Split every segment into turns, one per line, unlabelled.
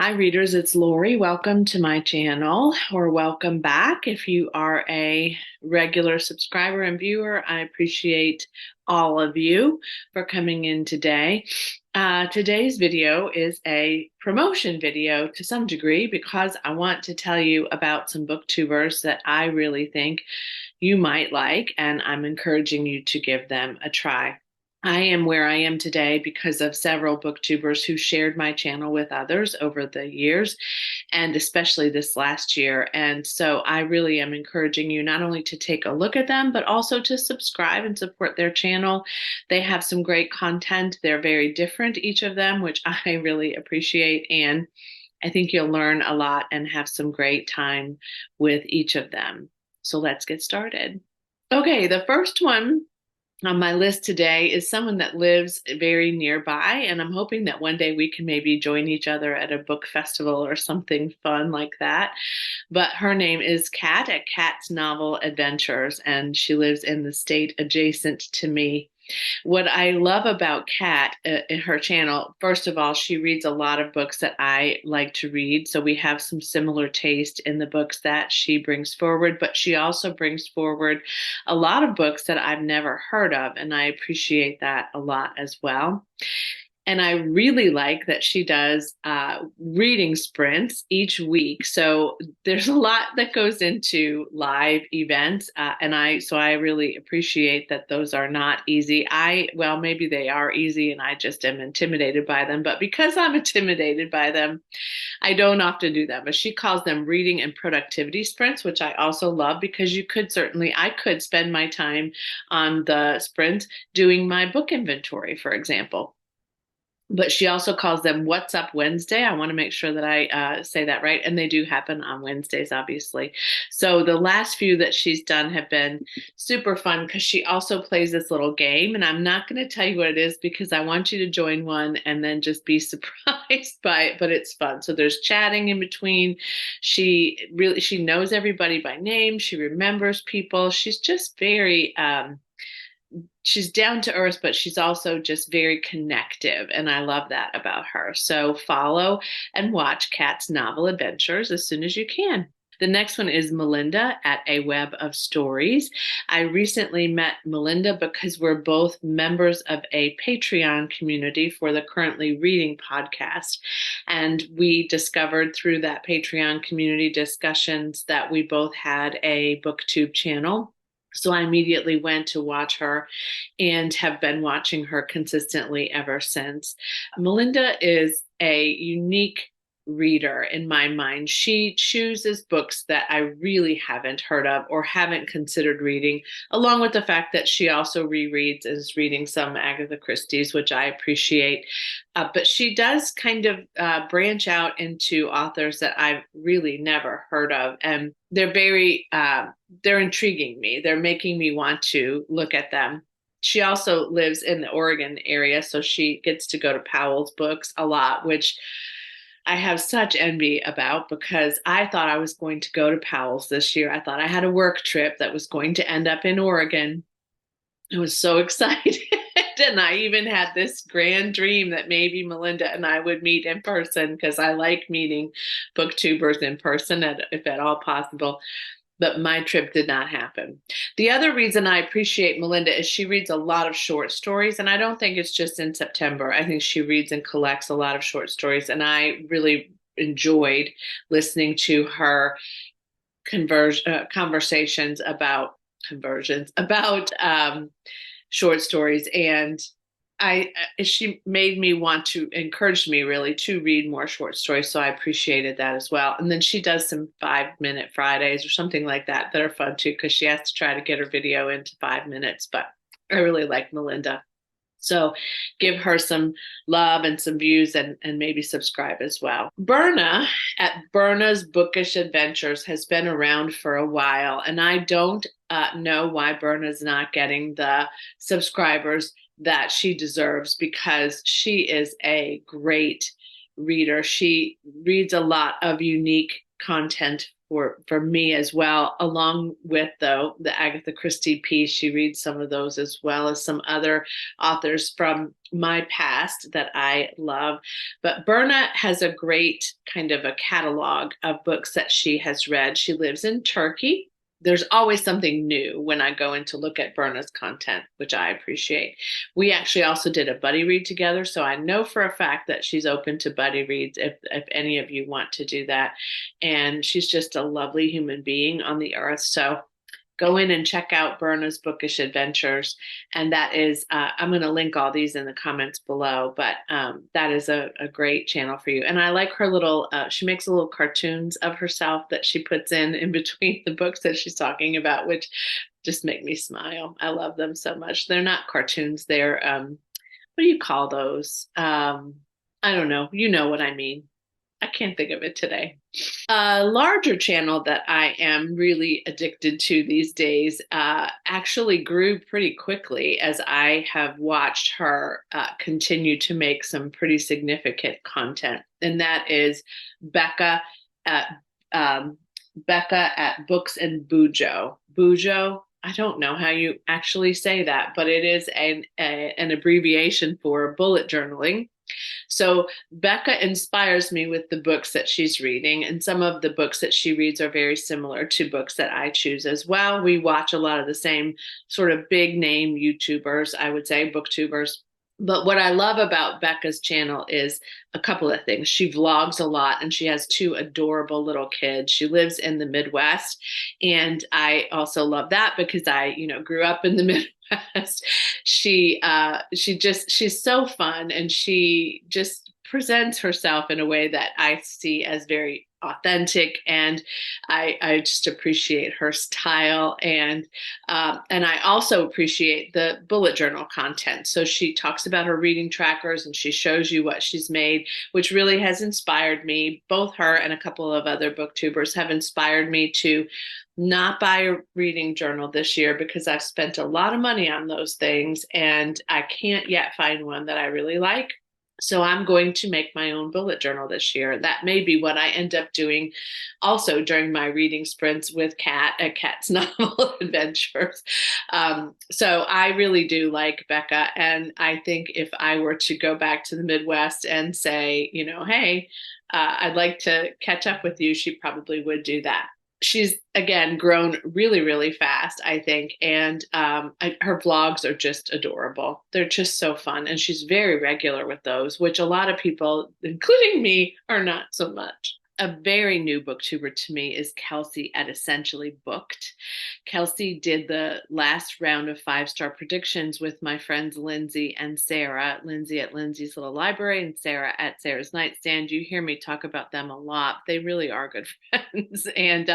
Hi, readers. It's Lori. Welcome to my channel, or welcome back. If you are a regular subscriber and viewer, I appreciate all of you for coming in today. Today's video is a promotion video to some degree because I want to tell you about some booktubers that I really think you might like, and I'm encouraging you to give them a try. I am where I am today because of several booktubers who shared my channel with others over the years, and especially this last year. And so I really am encouraging you not only to take a look at them, but also to subscribe and support their channel. They have some great content. They're very different, each of them, which I really appreciate. And I think you'll learn a lot and have some great time with each of them. So let's get started. Okay, the first one on my list today is someone that lives very nearby, and I'm hoping that one day we can maybe join each other at a book festival or something fun like that. But her name is Kat at Kat's Novel Adventures, and she lives in the state adjacent to me. What I love about Kat in her channel, first of all, she reads a lot of books that I like to read. So we have some similar taste in the books that she brings forward, but she also brings forward a lot of books that I've never heard of, and I appreciate that a lot as well. And I really like that she does reading sprints each week. So there's a lot that goes into live events, and I really appreciate that those are not easy. Well, maybe they are easy, and I just am intimidated by them. But because I'm intimidated by them, I don't often do them. But she calls them reading and productivity sprints, which I also love because I could spend my time on the sprint doing my book inventory, for example. But she also calls them What's Up Wednesday. I want to make sure that I say that right. And they do happen on Wednesdays, obviously. So the last few that she's done have been super fun because she also plays this little game. And I'm not going to tell you what it is because I want you to join one and then just be surprised by it. But it's fun. So there's chatting in between. She knows everybody by name. She remembers people. She's just very she's down to earth, but she's also just very connective. And I love that about her. So follow and watch Kat's Novel Adventures as soon as you can. The next one is Melinda at A Web of Stories. I recently met Melinda because we're both members of a Patreon community for the Currently Reading podcast. And we discovered through that Patreon community discussions that we both had a booktube channel. So I immediately went to watch her and have been watching her consistently ever since. Melinda is a unique reader in my mind. She chooses books that I really haven't heard of or haven't considered reading, along with the fact that she also rereads and is reading some Agatha Christie's, which I appreciate. But she does kind of branch out into authors that I've really never heard of. And they're intriguing me. They're making me want to look at them. She also lives in the Oregon area, so she gets to go to Powell's Books a lot, which I have such envy about because I thought I was going to go to Powell's this year. I thought I had a work trip that was going to end up in Oregon. I was so excited. And I even had this grand dream that maybe Melinda and I would meet in person because I like meeting booktubers in person if at all possible. But my trip did not happen. The other reason I appreciate Melinda is she reads a lot of short stories, and I don't think it's just in September. I think she reads and collects a lot of short stories, and I really enjoyed listening to her conversations about conversions about short stories, and she made me want to encourage me really to read more short stories. So I appreciated that as well. And then she does some 5-minute Fridays or something like that that are fun too, because she has to try to get her video into 5 minutes. But I really like Melinda. So give her some love and some views and maybe subscribe as well. Berna at Berna's Bookish Adventures has been around for a while, and I don't know why Berna's not getting the subscribers that she deserves because she is a great reader. She reads a lot of unique content for me as well, along with though the Agatha Christie piece. She reads some of those as well as some other authors from my past that I love. But Berna has a great kind of a catalog of books that she has read. She lives in Turkey. There's always something new when I go in to look at Berna's content, which I appreciate. We actually also did a buddy read together, so I know for a fact that she's open to buddy reads if any of you want to do that. And she's just a lovely human being on the earth. So go in and check out Berna's Bookish Adventures. And that is, I'm going to link all these in the comments below, but that is a great channel for you. And I like her little, she makes little cartoons of herself that she puts in between the books that she's talking about, which just make me smile. I love them so much. They're not cartoons. They're, what do you call those? I don't know. You know what I mean. I can't think of it today. A larger channel that I am really addicted to these days actually grew pretty quickly as I have watched her continue to make some pretty significant content. And that is Bekah at Bekah at Books and Bujo. Bujo, I don't know how you actually say that, but it is an abbreviation for bullet journaling. So Bekah inspires me with the books that she's reading, and some of the books that she reads are very similar to books that I choose as well. We watch a lot of the same sort of big name YouTubers, I would say, booktubers. But what I love about Bekah's channel is a couple of things. She vlogs a lot and she has two adorable little kids. She lives in the Midwest. And I also love that because I, grew up in the Midwest. She's so fun and she just presents herself in a way that I see as very authentic, and I just appreciate her style, and I also appreciate the bullet journal content. So she talks about her reading trackers and she shows you what she's made, which really has inspired me. Both her and a couple of other booktubers have inspired me to not buy a reading journal this year because I've spent a lot of money on those things and I can't yet find one that I really like. So I'm going to make my own bullet journal this year. That may be what I end up doing also during my reading sprints with Kat at Kat's Novel Adventures. So I really do like Bekah. And I think if I were to go back to the Midwest and say, hey, I'd like to catch up with you, she probably would do that. She's again grown really, really fast, I think, and her vlogs are just adorable. They're just so fun, and she's very regular with those, which a lot of people, including me, are not so much. A very new booktuber to me is Kelsey at Essentially Booked. Kelsey did the last round of 5-star predictions with my friends Lindsay and Sarah. Lindsay at Lindsay's Little Library and Sarah at Sarah's Nightstand. You hear me talk about them a lot. They really are good friends, and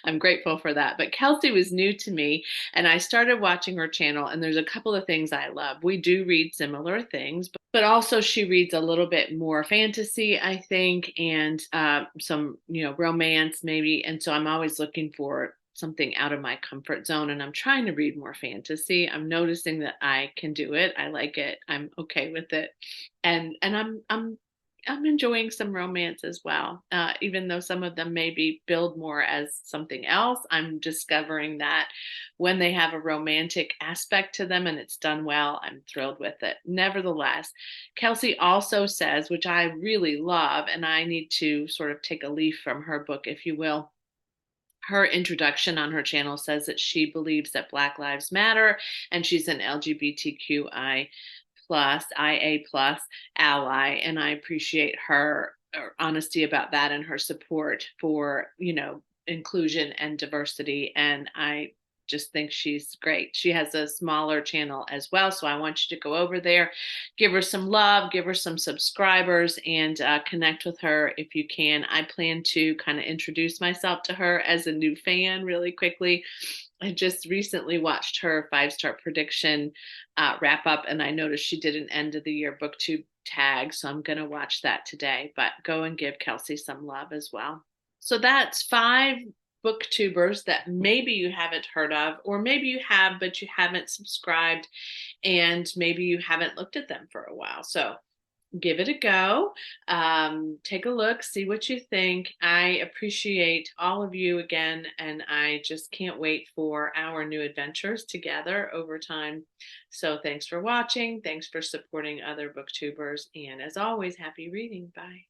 I'm grateful for that. But Kelsey was new to me, and I started watching her channel, and there's a couple of things I love. We do read similar things, but also she reads a little bit more fantasy, I think, and some, romance maybe. And so I'm always looking for something out of my comfort zone, and I'm trying to read more fantasy. I'm noticing that I can do it. I like it. I'm okay with it. And I'm enjoying some romance as well, even though some of them maybe build more as something else. I'm discovering that when they have a romantic aspect to them and it's done well, I'm thrilled with it. Nevertheless, Kelsey also says, which I really love, and I need to sort of take a leaf from her book, if you will. Her introduction on her channel says that she believes that Black Lives Matter and she's an LGBTQI plus IA plus ally, and I appreciate her honesty about that and her support for inclusion and diversity, and I just think she's great. She has a smaller channel as well, so I want you to go over there, give her some love, give her some subscribers, and connect with her if you can. I plan to kind of introduce myself to her as a new fan really quickly. I just recently watched her 5-star prediction wrap up, and I noticed she did an end of the year booktube tag, so I'm going to watch that today. But go and give Kelsey some love as well. So that's 5 booktubers that maybe you haven't heard of, or maybe you have, but you haven't subscribed, and maybe you haven't looked at them for a while. So give it a go. Take a look, see what you think. I appreciate all of you again, and I just can't wait for our new adventures together over time. So thanks for watching. Thanks for supporting other booktubers. And as always, happy reading. Bye.